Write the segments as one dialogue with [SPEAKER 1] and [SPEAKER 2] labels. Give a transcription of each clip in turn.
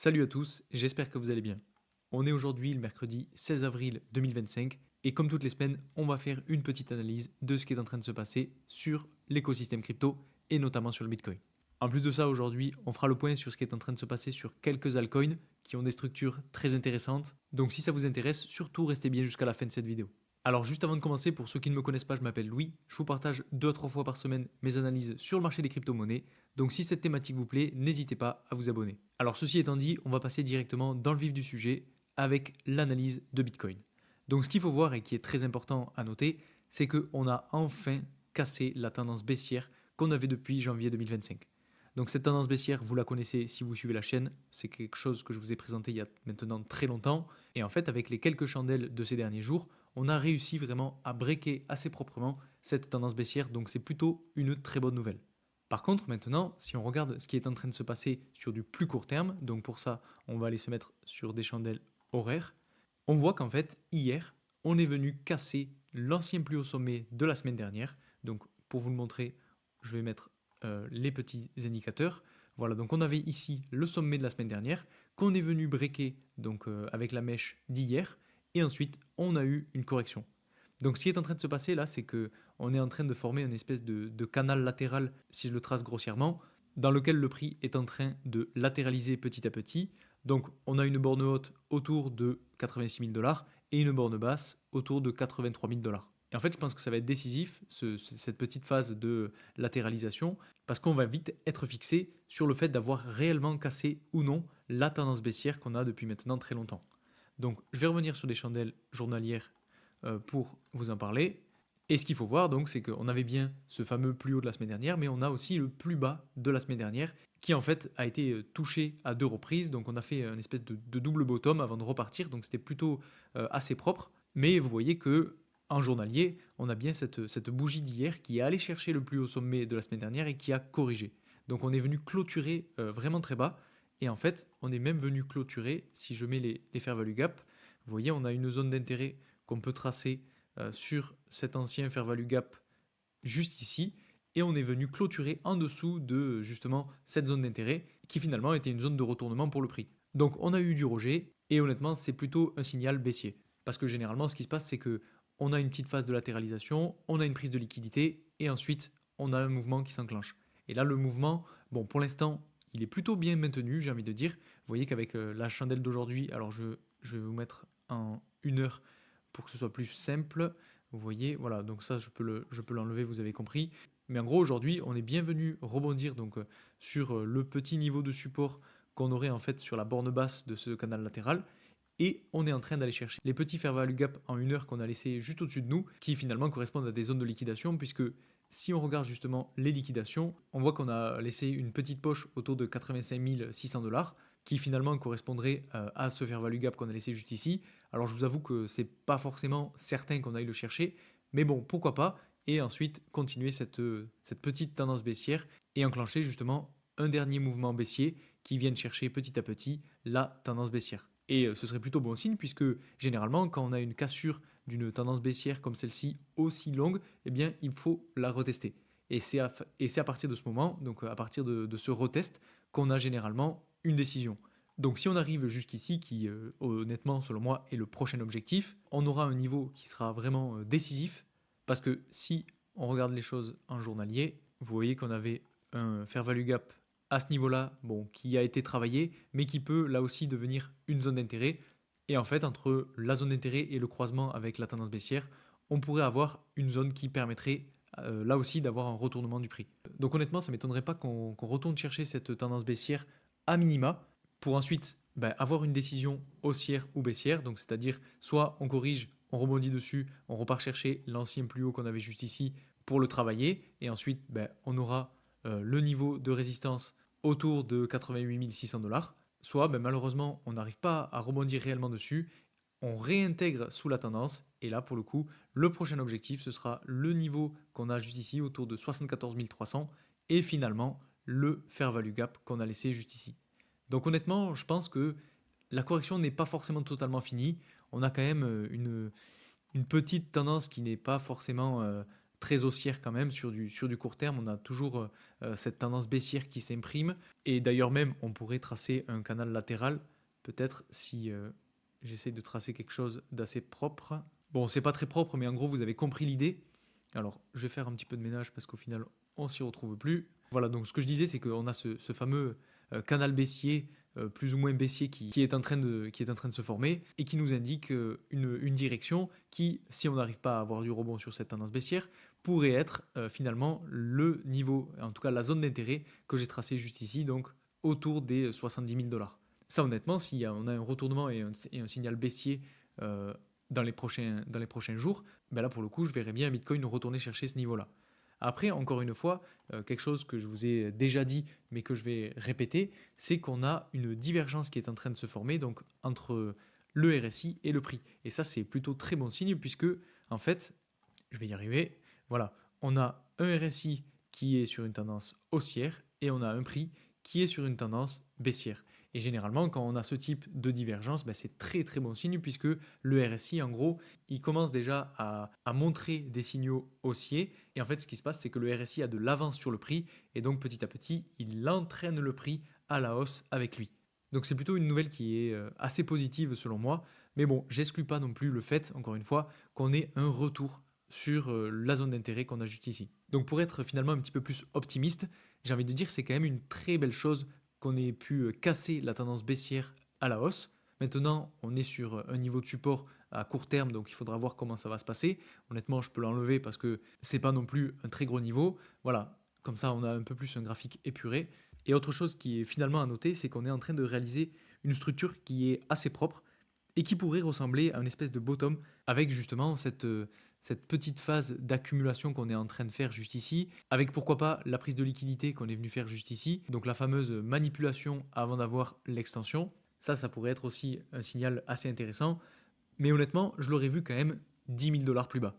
[SPEAKER 1] Salut à tous, j'espère que vous allez bien. On est aujourd'hui le mercredi 16 avril 2025 et comme toutes les semaines, on va faire une petite analyse de ce qui est en train de se passer sur l'écosystème crypto et notamment sur le Bitcoin. En plus de ça, aujourd'hui, on fera le point sur ce qui est en train de se passer sur quelques altcoins qui ont des structures très intéressantes. Donc si ça vous intéresse, surtout restez bien jusqu'à la fin de cette vidéo. Alors juste avant de commencer, pour ceux qui ne me connaissent pas, je m'appelle Louis, je vous partage 2 à 3 fois par semaine mes analyses sur le marché des crypto-monnaies, donc si cette thématique vous plaît, n'hésitez pas à vous abonner. Alors ceci étant dit, on va passer directement dans le vif du sujet avec l'analyse de Bitcoin. Donc ce qu'il faut voir et qui est très important à noter, c'est qu'on a enfin cassé la tendance baissière qu'on avait depuis janvier 2025. Donc cette tendance baissière, vous la connaissez si vous suivez la chaîne, c'est quelque chose que je vous ai présenté il y a maintenant très longtemps. Et en fait, avec les quelques chandelles de ces derniers jours, on a réussi vraiment à breaker assez proprement cette tendance baissière, donc c'est plutôt une très bonne nouvelle. Par contre, maintenant, si on regarde ce qui est en train de se passer sur du plus court terme, donc pour ça, on va aller se mettre sur des chandelles horaires, on voit qu'en fait, hier, on est venu casser l'ancien plus haut sommet de la semaine dernière. Donc, pour vous le montrer, je vais mettre les petits indicateurs. Voilà, donc on avait ici le sommet de la semaine dernière, qu'on est venu breaker donc, avec la mèche d'hier, et ensuite, on a eu une correction. Donc ce qui est en train de se passer là, c'est que on est en train de former une espèce de canal latéral, si je le trace grossièrement, dans lequel le prix est en train de latéraliser petit à petit. Donc on a une borne haute autour de 86 000 dollars et une borne basse autour de 83 000 dollars. Et en fait, je pense que ça va être décisif, cette petite phase de latéralisation, parce qu'on va vite être fixé sur le fait d'avoir réellement cassé ou non la tendance baissière qu'on a depuis maintenant très longtemps. Donc je vais revenir sur des chandelles journalières pour vous en parler. Et ce qu'il faut voir, donc, c'est qu'on avait bien ce fameux plus haut de la semaine dernière, mais on a aussi le plus bas de la semaine dernière, qui en fait a été touché à 2 reprises. Donc on a fait une espèce de double bottom avant de repartir, donc c'était plutôt assez propre. Mais vous voyez que en journalier, on a bien cette bougie d'hier qui est allée chercher le plus haut sommet de la semaine dernière et qui a corrigé. Donc on est venu clôturer vraiment très bas. Et en fait, on est même venu clôturer, si je mets les fair value gap, vous voyez, on a une zone d'intérêt qu'on peut tracer sur cet ancien fair value gap juste ici, et on est venu clôturer en dessous de justement cette zone d'intérêt qui finalement était une zone de retournement pour le prix. Donc on a eu du rejet et honnêtement c'est plutôt un signal baissier. Parce que généralement ce qui se passe c'est que on a une petite phase de latéralisation, on a une prise de liquidité et ensuite on a un mouvement qui s'enclenche. Et là le mouvement, bon pour l'instant il est plutôt bien maintenu j'ai envie de dire. Vous voyez qu'avec la chandelle d'aujourd'hui, alors je vais vous mettre en 1 heure pour que ce soit plus simple. Vous voyez, voilà, donc ça je peux l'enlever, vous avez compris. Mais en gros aujourd'hui on est bien venu rebondir donc sur le petit niveau de support qu'on aurait en fait sur la borne basse de ce canal latéral. Et on est en train d'aller chercher les petits fair value gap en 1 heure qu'on a laissé juste au-dessus de nous, qui finalement correspondent à des zones de liquidation, puisque si on regarde justement les liquidations, on voit qu'on a laissé une petite poche autour de 85 600 dollars, qui finalement correspondrait à ce fair value gap qu'on a laissé juste ici. Alors je vous avoue que c'est pas forcément certain qu'on aille le chercher, mais bon, pourquoi pas, et ensuite continuer cette petite tendance baissière et enclencher justement un dernier mouvement baissier qui vienne chercher petit à petit la tendance baissière. Et ce serait plutôt bon signe puisque généralement quand on a une cassure d'une tendance baissière comme celle-ci aussi longue, eh bien il faut la retester. Et c'est à partir de ce moment, donc à partir de ce retest, qu'on a généralement une décision. Donc si on arrive jusqu'ici, qui honnêtement selon moi est le prochain objectif, on aura un niveau qui sera vraiment décisif, parce que si on regarde les choses en journalier, vous voyez qu'on avait un fair value gap à ce niveau-là, bon, qui a été travaillé, mais qui peut là aussi devenir une zone d'intérêt. Et en fait, entre la zone d'intérêt et le croisement avec la tendance baissière, on pourrait avoir une zone qui permettrait là aussi d'avoir un retournement du prix. Donc honnêtement, ça ne m'étonnerait pas qu'on retourne chercher cette tendance baissière à minima pour ensuite avoir une décision haussière ou baissière. Donc c'est-à-dire soit on corrige, on rebondit dessus, on repart chercher l'ancien plus haut qu'on avait juste ici pour le travailler, et ensuite on aura le niveau de résistance autour de 88 600 dollars, soit malheureusement on n'arrive pas à rebondir réellement dessus, on réintègre sous la tendance, et là pour le coup, le prochain objectif ce sera le niveau qu'on a juste ici autour de 74 300 et finalement le fair value gap qu'on a laissé juste ici. Donc honnêtement, je pense que la correction n'est pas forcément totalement finie. On a quand même une petite tendance qui n'est pas forcément très haussière quand même sur du court terme. On a toujours cette tendance baissière qui s'imprime. Et d'ailleurs même, on pourrait tracer un canal latéral, peut-être si j'essaye de tracer quelque chose d'assez propre. Bon, c'est pas très propre, mais en gros, vous avez compris l'idée. Alors, je vais faire un petit peu de ménage parce qu'au final, on s'y retrouve plus. Voilà, donc ce que je disais, c'est qu'on a ce fameux canal baissier, plus ou moins baissier, qui est en train de se former et qui nous indique une direction qui, si on n'arrive pas à avoir du rebond sur cette tendance baissière, pourrait être finalement le niveau, en tout cas la zone d'intérêt que j'ai tracé juste ici, donc autour des 70 000 dollars. Ça, honnêtement, si on a un retournement et un signal baissier euh, dans les prochains jours, ben là, pour le coup, je verrais bien Bitcoin retourner chercher ce niveau-là. Après, encore une fois, quelque chose que je vous ai déjà dit, mais que je vais répéter, c'est qu'on a une divergence qui est en train de se former donc entre le RSI et le prix. Et ça, c'est plutôt très bon signe puisque, en fait, je vais y arriver. Voilà, on a un RSI qui est sur une tendance haussière et on a un prix qui est sur une tendance baissière. Et généralement, quand on a ce type de divergence, ben c'est très très bon signe puisque le RSI, en gros, il commence déjà à montrer des signaux haussiers. Et en fait, ce qui se passe, c'est que le RSI a de l'avance sur le prix et donc petit à petit, il entraîne le prix à la hausse avec lui. Donc c'est plutôt une nouvelle qui est assez positive selon moi. Mais bon, j'exclus pas non plus le fait, encore une fois, qu'on ait un retour sur la zone d'intérêt qu'on a juste ici. Donc pour être finalement un petit peu plus optimiste, j'ai envie de dire que c'est quand même une très belle chose qu'on ait pu casser la tendance baissière à la hausse. Maintenant, on est sur un niveau de support à court terme, donc il faudra voir comment ça va se passer. Honnêtement, je peux l'enlever parce que c'est pas non plus un très gros niveau. Voilà, comme ça on a un peu plus un graphique épuré. Et autre chose qui est finalement à noter, c'est qu'on est en train de réaliser une structure qui est assez propre et qui pourrait ressembler à une espèce de bottom avec justement cette petite phase d'accumulation qu'on est en train de faire juste ici, avec pourquoi pas la prise de liquidité qu'on est venu faire juste ici, donc la fameuse manipulation avant d'avoir l'extension. Ça pourrait être aussi un signal assez intéressant, mais honnêtement, je l'aurais vu quand même 10 000 dollars plus bas.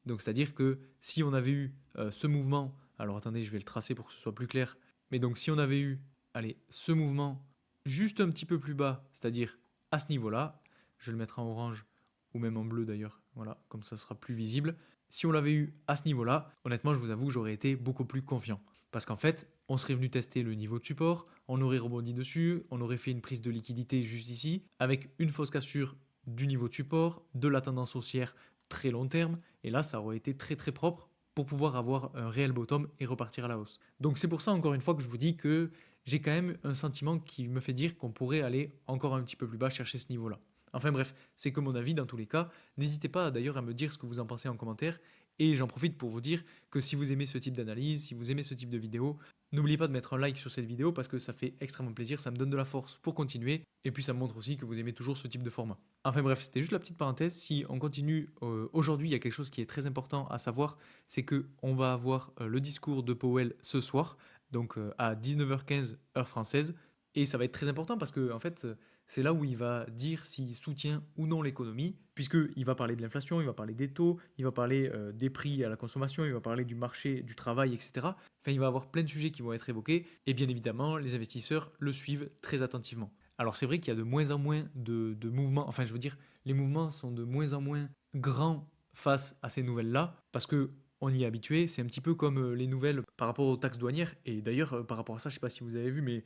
[SPEAKER 1] Donc c'est-à-dire que si on avait eu ce mouvement, alors attendez, je vais le tracer pour que ce soit plus clair, mais donc si on avait eu, allez, ce mouvement juste un petit peu plus bas, c'est-à-dire à ce niveau-là, je vais le mettre en orange ou même en bleu d'ailleurs, voilà, comme ça sera plus visible. Si on l'avait eu à ce niveau-là, honnêtement, je vous avoue que j'aurais été beaucoup plus confiant. Parce qu'en fait, on serait venu tester le niveau de support, on aurait rebondi dessus, on aurait fait une prise de liquidité juste ici, avec une fausse cassure du niveau de support, de la tendance haussière très long terme, et là, ça aurait été très très propre pour pouvoir avoir un réel bottom et repartir à la hausse. Donc c'est pour ça, encore une fois, que je vous dis que j'ai quand même un sentiment qui me fait dire qu'on pourrait aller encore un petit peu plus bas chercher ce niveau-là. Enfin bref, c'est que mon avis dans tous les cas. N'hésitez pas d'ailleurs à me dire ce que vous en pensez en commentaire. Et j'en profite pour vous dire que si vous aimez ce type d'analyse, si vous aimez ce type de vidéo, n'oubliez pas de mettre un like sur cette vidéo parce que ça fait extrêmement plaisir, ça me donne de la force pour continuer. Et puis ça me montre aussi que vous aimez toujours ce type de format. Enfin bref, c'était juste la petite parenthèse. Si on continue aujourd'hui, il y a quelque chose qui est très important à savoir, c'est que on va avoir le discours de Powell ce soir, donc à 19h15 heure française. Et ça va être très important parce que en fait, c'est là où il va dire s'il soutient ou non l'économie, puisqu'il va parler de l'inflation, il va parler des taux, il va parler des prix à la consommation, il va parler du marché du travail, etc. Enfin, il va y avoir plein de sujets qui vont être évoqués, et bien évidemment, les investisseurs le suivent très attentivement. Alors c'est vrai qu'il y a de moins en moins de mouvements, enfin je veux dire, les mouvements sont de moins en moins grands face à ces nouvelles-là, parce que on y est habitué, c'est un petit peu comme les nouvelles par rapport aux taxes douanières, et d'ailleurs par rapport à ça, je ne sais pas si vous avez vu, mais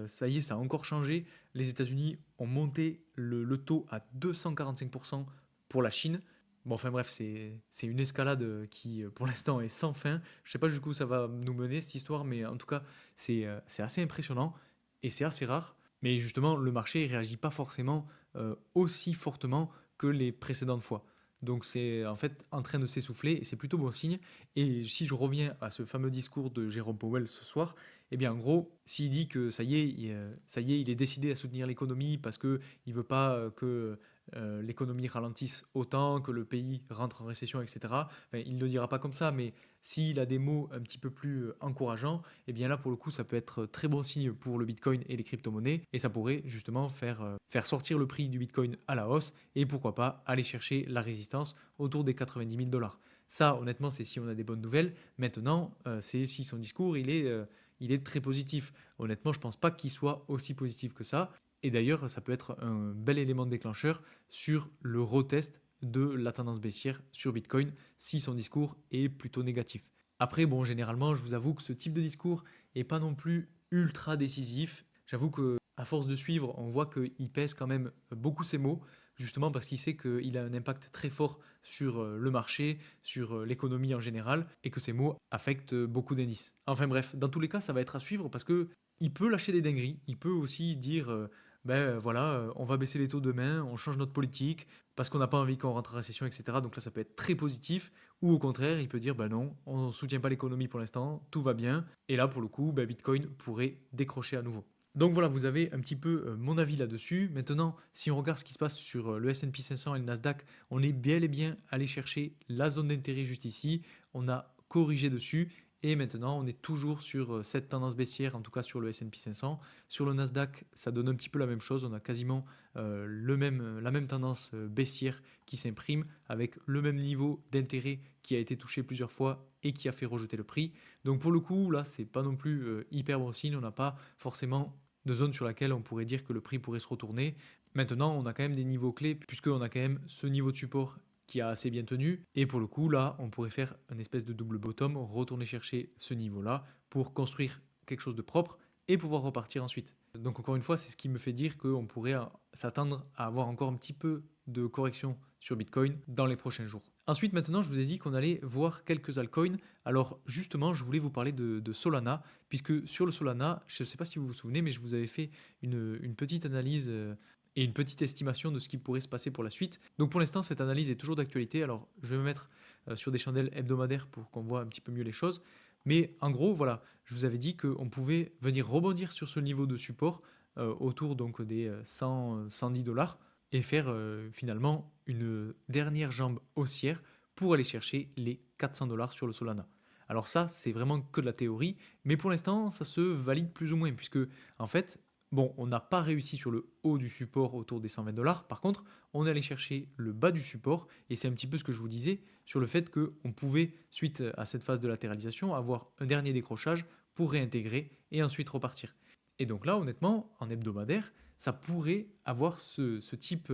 [SPEAKER 1] ça y est, ça a encore changé. Les États-Unis ont monté le taux à 245% pour la Chine. Bon, enfin bref, c'est une escalade qui, pour l'instant, est sans fin. Je ne sais pas jusqu'où ça va nous mener, cette histoire, mais en tout cas, c'est assez impressionnant et c'est assez rare. Mais justement, le marché ne réagit pas forcément aussi fortement que les précédentes fois. Donc c'est en fait en train de s'essouffler et c'est plutôt bon signe. Et si je reviens à ce fameux discours de Jérôme Powell ce soir, eh bien, en gros, s'il dit que ça y est, il est décidé à soutenir l'économie parce qu'il ne veut pas que l'économie ralentisse autant, que le pays rentre en récession, etc. Enfin, il ne le dira pas comme ça, mais s'il a des mots un petit peu plus encourageants, eh bien là, pour le coup, ça peut être très bon signe pour le Bitcoin et les crypto-monnaies, et ça pourrait justement faire sortir le prix du Bitcoin à la hausse, et pourquoi pas aller chercher la résistance autour des 90 000 dollars. Ça, honnêtement, c'est si on a des bonnes nouvelles. Maintenant, c'est si son discours, il est très positif. Honnêtement, je ne pense pas qu'il soit aussi positif que ça. Et d'ailleurs, ça peut être un bel élément déclencheur sur le retest de la tendance baissière sur Bitcoin si son discours est plutôt négatif. Après, bon, généralement, je vous avoue que ce type de discours est pas non plus ultra décisif. J'avoue que à force de suivre, on voit qu'il pèse quand même beaucoup ses mots, justement parce qu'il sait qu'il a un impact très fort sur le marché, sur l'économie en général, et que ces mots affectent beaucoup d'indices. Enfin bref, dans tous les cas, ça va être à suivre parce que il peut lâcher des dingueries, il peut aussi dire ben voilà, on va baisser les taux demain, on change notre politique parce qu'on n'a pas envie qu'on rentre en récession, etc. Donc là, ça peut être très positif. Ou au contraire, il peut dire, ben non, on ne soutient pas l'économie pour l'instant, tout va bien. Et là, pour le coup, ben Bitcoin pourrait décrocher à nouveau. Donc voilà, vous avez un petit peu mon avis là-dessus. Maintenant, si on regarde ce qui se passe sur le S&P 500 et le Nasdaq, on est bel et bien allé chercher la zone d'intérêt juste ici. On a corrigé dessus. Et maintenant, on est toujours sur cette tendance baissière, en tout cas sur le S&P 500. Sur le Nasdaq, ça donne un petit peu la même chose. On a quasiment la même tendance baissière qui s'imprime avec le même niveau d'intérêt qui a été touché plusieurs fois et qui a fait rejeter le prix. Donc pour le coup, là, c'est pas non plus hyper bon signe. On n'a pas forcément de zone sur laquelle on pourrait dire que le prix pourrait se retourner. Maintenant, on a quand même des niveaux clés puisqu'on a quand même ce niveau de support qui a assez bien tenu. Et pour le coup, là, on pourrait faire une espèce de double bottom, retourner chercher ce niveau-là pour construire quelque chose de propre et pouvoir repartir ensuite. Donc encore une fois, c'est ce qui me fait dire qu'on pourrait s'attendre à avoir encore un petit peu de correction sur Bitcoin dans les prochains jours. Ensuite, maintenant, je vous ai dit qu'on allait voir quelques altcoins. Alors justement, je voulais vous parler de Solana, puisque sur le Solana, je ne sais pas si vous vous souvenez, mais je vous avais fait une petite analyse et une petite estimation de ce qui pourrait se passer pour la suite. Donc pour l'instant, cette analyse est toujours d'actualité. Alors je vais me mettre sur des chandelles hebdomadaires pour qu'on voit un petit peu mieux les choses. Mais en gros, voilà, je vous avais dit qu'on pouvait venir rebondir sur ce niveau de support autour donc des 110 dollars et faire finalement une dernière jambe haussière pour aller chercher les 400 dollars sur le Solana. Alors ça, c'est vraiment que de la théorie, mais pour l'instant, ça se valide plus ou moins, puisque en fait, bon, on n'a pas réussi sur le haut du support autour des 120 dollars. Par contre, on est allé chercher le bas du support, et c'est un petit peu ce que je vous disais sur le fait qu'on pouvait, suite à cette phase de latéralisation, avoir un dernier décrochage pour réintégrer et ensuite repartir. Et donc là, honnêtement, en hebdomadaire, ça pourrait avoir ce type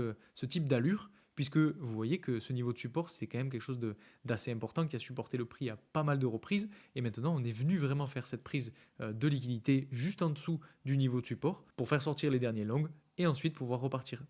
[SPEAKER 1] d'allure, puisque vous voyez que ce niveau de support, c'est quand même quelque chose d'assez important qui a supporté le prix à pas mal de reprises. Et maintenant, on est venu vraiment faire cette prise de liquidité juste en dessous du niveau de support pour faire sortir les derniers longs et ensuite pouvoir repartir.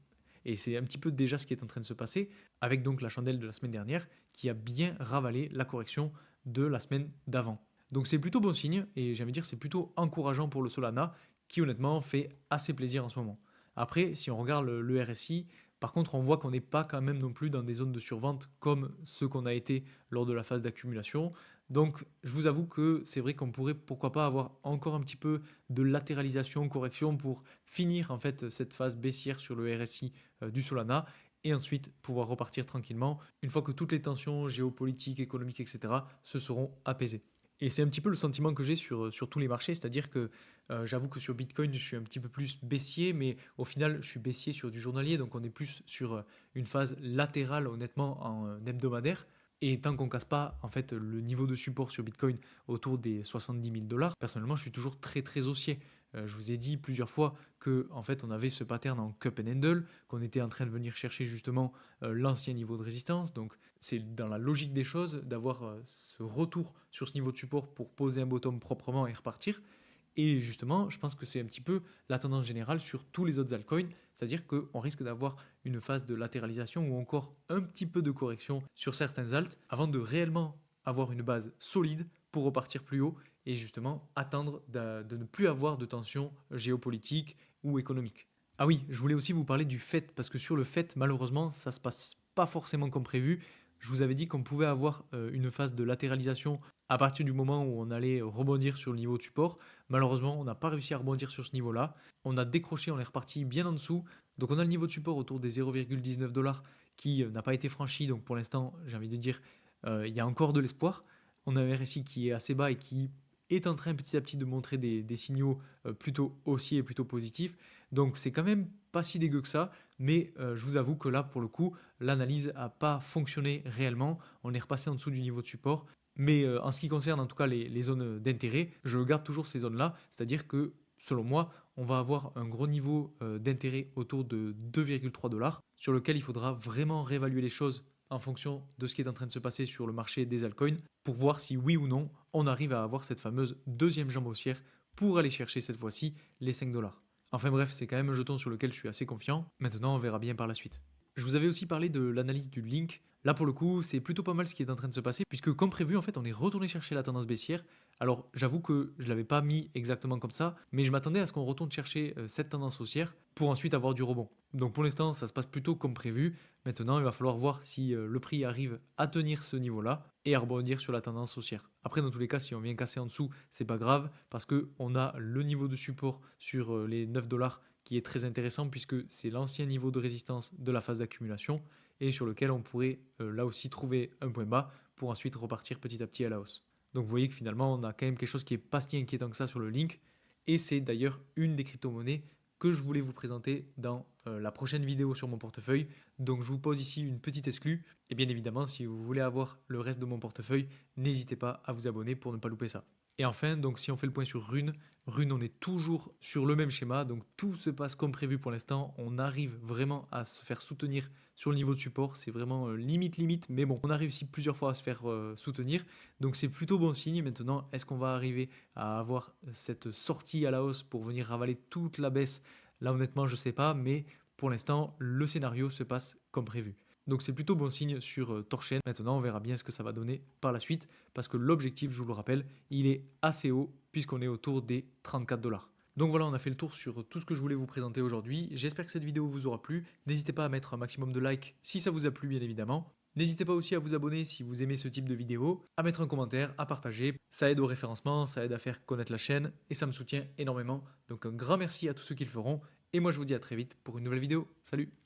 [SPEAKER 1] Et c'est un petit peu déjà ce qui est en train de se passer avec donc la chandelle de la semaine dernière qui a bien ravalé la correction de la semaine d'avant. Donc c'est plutôt bon signe et j'ai envie de dire c'est plutôt encourageant pour le Solana qui honnêtement fait assez plaisir en ce moment. Après, si on regarde le RSI, par contre, on voit qu'on n'est pas quand même non plus dans des zones de survente comme ce qu'on a été lors de la phase d'accumulation. Donc, je vous avoue que c'est vrai qu'on pourrait pourquoi pas avoir encore un petit peu de latéralisation, correction pour finir en fait cette phase baissière sur le RSI du Solana et ensuite pouvoir repartir tranquillement une fois que toutes les tensions géopolitiques, économiques, etc. se seront apaisées. Et c'est un petit peu le sentiment que j'ai sur tous les marchés, c'est-à-dire que j'avoue que sur Bitcoin, je suis un petit peu plus baissier, mais au final, je suis baissier sur du journalier, donc on est plus sur une phase latérale, honnêtement, en hebdomadaire. Et tant qu'on casse pas en fait le niveau de support sur Bitcoin autour des 70 000 dollars, personnellement, je suis toujours très très haussier. Je vous ai dit plusieurs fois que en fait on avait ce pattern en cup and handle, qu'on était en train de venir chercher justement l'ancien niveau de résistance. Donc c'est dans la logique des choses d'avoir ce retour sur ce niveau de support pour poser un bottom proprement et repartir. Et justement, je pense que c'est un petit peu la tendance générale sur tous les autres altcoins, c'est-à-dire qu'on risque d'avoir une phase de latéralisation ou encore un petit peu de correction sur certains alts avant de réellement avoir une base solide pour repartir plus haut et justement attendre de ne plus avoir de tensions géopolitiques ou économiques. Ah oui, je voulais aussi vous parler du FED, parce que sur le FED, malheureusement, ça se passe pas forcément comme prévu. Je vous avais dit qu'on pouvait avoir une phase de latéralisation à partir du moment où on allait rebondir sur le niveau de support. Malheureusement, on n'a pas réussi à rebondir sur ce niveau-là. On a décroché, on est reparti bien en dessous. Donc on a le niveau de support autour des 0,19 dollars qui n'a pas été franchi. Donc pour l'instant, j'ai envie de dire, il y a encore de l'espoir. On a un RSI qui est assez bas et qui est en train petit à petit de montrer des signaux plutôt haussiers et plutôt positifs. Donc c'est quand même pas si dégueu que ça, mais je vous avoue que là, pour le coup, l'analyse n'a pas fonctionné réellement. On est repassé en dessous du niveau de support. Mais en ce qui concerne en tout cas les zones d'intérêt, je garde toujours ces zones-là, c'est-à-dire que selon moi, on va avoir un gros niveau d'intérêt autour de 2,3 $ sur lequel il faudra vraiment réévaluer les choses en fonction de ce qui est en train de se passer sur le marché des altcoins pour voir si oui ou non on arrive à avoir cette fameuse deuxième jambe haussière pour aller chercher cette fois-ci les 5 $. Enfin bref, c'est quand même un jeton sur lequel je suis assez confiant. Maintenant, on verra bien par la suite. Je vous avais aussi parlé de l'analyse du link. Là, pour le coup, c'est plutôt pas mal ce qui est en train de se passer, puisque comme prévu, en fait, on est retourné chercher la tendance baissière. Alors, j'avoue que je ne l'avais pas mis exactement comme ça, mais je m'attendais à ce qu'on retourne chercher cette tendance haussière pour ensuite avoir du rebond. Donc, pour l'instant, ça se passe plutôt comme prévu. Maintenant, il va falloir voir si le prix arrive à tenir ce niveau-là et à rebondir sur la tendance haussière. Après, dans tous les cas, si on vient casser en dessous, c'est pas grave, parce qu'on a le niveau de support sur les 9 $ qui est très intéressant puisque c'est l'ancien niveau de résistance de la phase d'accumulation et sur lequel on pourrait là aussi trouver un point bas pour ensuite repartir petit à petit à la hausse. Donc vous voyez que finalement on a quand même quelque chose qui est pas si inquiétant que ça sur le link et c'est d'ailleurs une des crypto-monnaies que je voulais vous présenter dans la prochaine vidéo sur mon portefeuille. Donc je vous pose ici une petite exclue et bien évidemment si vous voulez avoir le reste de mon portefeuille, n'hésitez pas à vous abonner pour ne pas louper ça. Et enfin, donc si on fait le point sur Rune, on est toujours sur le même schéma, donc tout se passe comme prévu pour l'instant. On arrive vraiment à se faire soutenir sur le niveau de support, c'est vraiment limite, mais bon, on a réussi plusieurs fois à se faire soutenir, donc c'est plutôt bon signe. Maintenant, est-ce qu'on va arriver à avoir cette sortie à la hausse pour venir ravaler toute la baisse? Là, honnêtement, je ne sais pas, mais pour l'instant, le scénario se passe comme prévu. Donc c'est plutôt bon signe sur Torchain. Maintenant, on verra bien ce que ça va donner par la suite, parce que l'objectif, je vous le rappelle, il est assez haut, puisqu'on est autour des 34 $. Donc voilà, on a fait le tour sur tout ce que je voulais vous présenter aujourd'hui. J'espère que cette vidéo vous aura plu. N'hésitez pas à mettre un maximum de likes si ça vous a plu, bien évidemment. N'hésitez pas aussi à vous abonner si vous aimez ce type de vidéo, à mettre un commentaire, à partager. Ça aide au référencement, ça aide à faire connaître la chaîne et ça me soutient énormément. Donc un grand merci à tous ceux qui le feront. Et moi, je vous dis à très vite pour une nouvelle vidéo. Salut!